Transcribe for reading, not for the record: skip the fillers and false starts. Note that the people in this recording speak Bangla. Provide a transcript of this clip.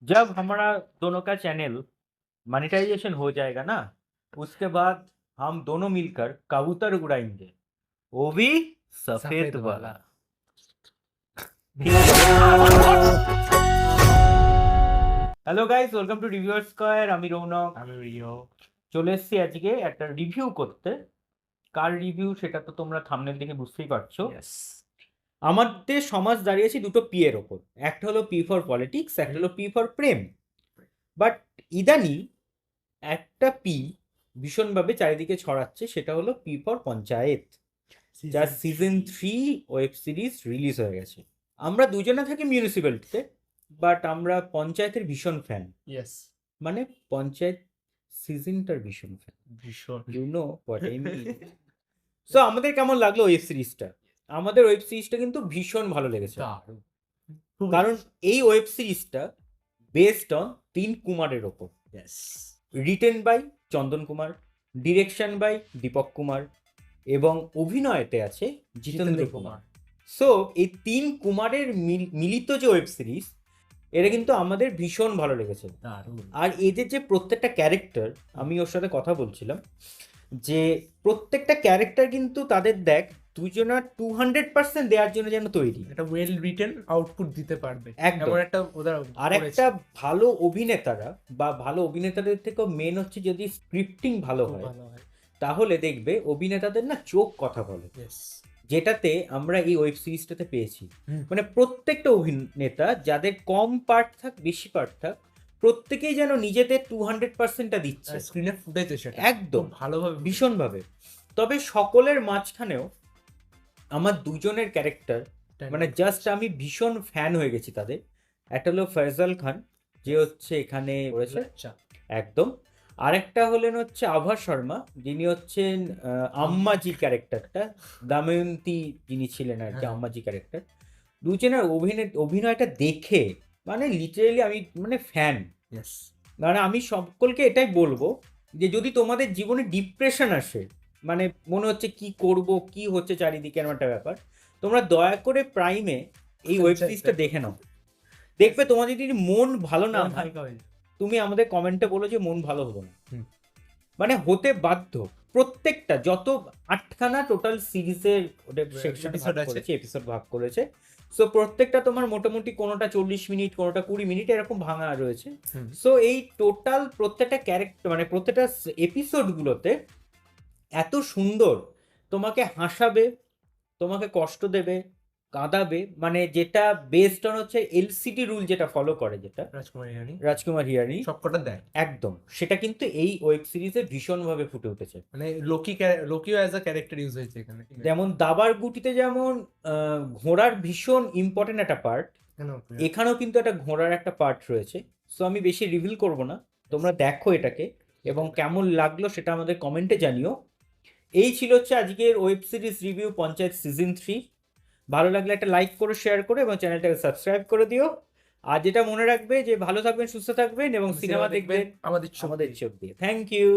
जब हमारा दोनों का चैनल मोनेटाइजेशन हो जाएगा ना, उसके बाद हम दोनों मिलकर कबूतर उड़ाएंगे, वो भी सफेद सफेद वाला। वाला। Hello guys, welcome to reviewer square. আমি রৌনক আমি রিও। চলে এসেছি আজকে একটা রিভিউ করতে। কার রিভিউ সেটা তো তোমরা থাম্বনেল দেখে বুঝতেই পারছো। ইয়েস। আমাদের সমাজ দাঁড়িয়েছে দুটো পি এর ওপর, একটা হলো পি ফর পলিটিক্স, একটা হলো পি ফর প্রেম। বাট ইদানি একটা পি ভীষণভাবে চারিদিকে ছড়াচ্ছে, সেটা হলো পি ফর পঞ্চায়েত, যার সিজন 3 ওয়েব সিরিজ রিলিজ হয়ে গেছে। আমরা দুজনে থাকি মিউনিসিপ্যালিটিতে, বাট আমরা পঞ্চায়েতের ভীষণ ফ্যান। ইয়েস। মানে পঞ্চায়েত সিজনটার ভীষণ ফ্যান। ভীষণ। You know what I mean. So আমাদের কেমন লাগলো ওয়েব সিরিজটা? আমাদের ওয়েব সিরিজটা কিন্তু ভীষণ ভালো লেগেছে, দারুণ। কারণ এই ওয়েব সিরিজটা বেসড অন 3 কুমারের ওপর। Yes. Written by Chandan Kumar, direction by Deepak Kumar, এবং অভিনয়তে আছে জিতেন্দ্র কুমার। সো এই 3 কুমারের মিলিত যে ওয়েব সিরিজ, এটা কিন্তু আমাদের ভীষণ ভালো লেগেছে। দারুণ। আর এদের যে প্রত্যেকটা ক্যারেক্টার, আমি ওর সাথে কথা বলছিলাম যে প্রত্যেকটা ক্যারেক্টার কিন্তু তাদের দেখ দুজনা 200% দেওয়ার জন্য যেন তৈরি। একটা ওয়েল রিটেন আউটপুট দিতে পারবে একদম। এমন একটা ওদের আর একটা ভালো অভিনেতারা বা ভালো অভিনেতাদের থেকেও মেন হচ্ছে যদি স্ক্রিপ্টিং ভালো হয়, ভালো হয়। তাহলে দেখবে অভিনেতাদের না চোখ কথা বলে, ইয়েস। যেটাতে আমরা এই ওয়েব সিরিজটাতে পেয়েছি। মানে প্রত্যেকটা অভিনেতা, যাদের কম পার্ট থাক বেশি পার্ট থাক, প্রত্যেকেই যেন নিজেদের 200%টা দিচ্ছে স্ক্রিনে ফুটেছে সেটা একদম ভালোভাবে, ভীষণভাবে। তবে সকলের মাঝখানেও আমার দুজনের ক্যারেক্টার মানে জাস্ট আমি ভীষণ ফ্যান হয়ে গেছি তাদের। একটা হলো ফয়সাল খান, যে হচ্ছে এখানে করেছে একদম। আরেকটা হলেন হচ্ছে আভা শর্মা, যিনি হচ্ছেন আম্মাজি ক্যারেক্টারটা, দময়ন্তী যিনি ছিলেন আর কি আম্মাজি ক্যারেক্টার। দুজনের অভিনয়টা দেখে মানে লিটারেলি আমি মানে ফ্যান। মানে আমি সকলকে এটাই বলবো যে যদি তোমাদের জীবনে ডিপ্রেশন আসে, মানে মনে হচ্ছে কি করব, কি হচ্ছে চারিদিকে এমন একটা ব্যাপার, তোমরা দয়া করে প্রাইমে এই ওয়েব সিরিজটা দেখে নাও। দেখবে তোমাদের যদি মন ভালো না হয়, তুমি আমাদের কমেন্টে বলো যে মন ভালো হলো না। মানে হতে বাধ্য। প্রত্যেকটা যত 8খানা টোটাল সিরিজের সেকশন করেছে, এপিসোড ভাগ করেছে। সো প্রত্যেকটা তোমার মোটামুটি কোনোটা 40 মিনিট, কোনোটা 20 মিনিট এরকম ভাঙা রয়েছে। সো এই টোটাল প্রত্যেকটা ক্যারেক্টার মানে প্রত্যেকটা এপিসোডগুলোতে এত সুন্দর তোমাকে হাসাবে, তোমাকে কষ্ট দেবে, কাঁদাবে, মানে যেটা বেসড অন হচ্ছে এলসিডি রুল যেটা ফলো করে, যেটা রাজকুমার হিরানি সবকটা দেয় একদম, সেটা কিন্তু এই ওয়েব সিরিজে ভীষণভাবে ফুটে উঠেছে। মানে লোকিও অ্যাজ আ ক্যারেক্টার ইউজ হয়েছে এখানে। যেমন দাবার গুটিতে যেমন ঘোড়ার ভীষণ ইম্পর্টেন্ট একটা পার্ট, এখানেও কিন্তু একটা ঘোড়ার একটা পার্ট রয়েছে। সো আমি বেশি রিভিল করব না, তোমরা দেখো এটাকে এবং কেমন লাগলো সেটা আমাদের কমেন্টে জানিও। এই ছিল হচ্ছে আজকের web series review panchayat season 3। ভালো লাগলে একটা লাইক করে, শেয়ার করে এবং চ্যানেলটাকে সাবস্ক্রাইব করে দিও। আর যেটা মনে রাখবে যে ভালো থাকবেন, সুস্থ থাকবেন এবং সিনেমা দেখবেন আমাদের আমাদের চোখ দিয়ে। Thank you.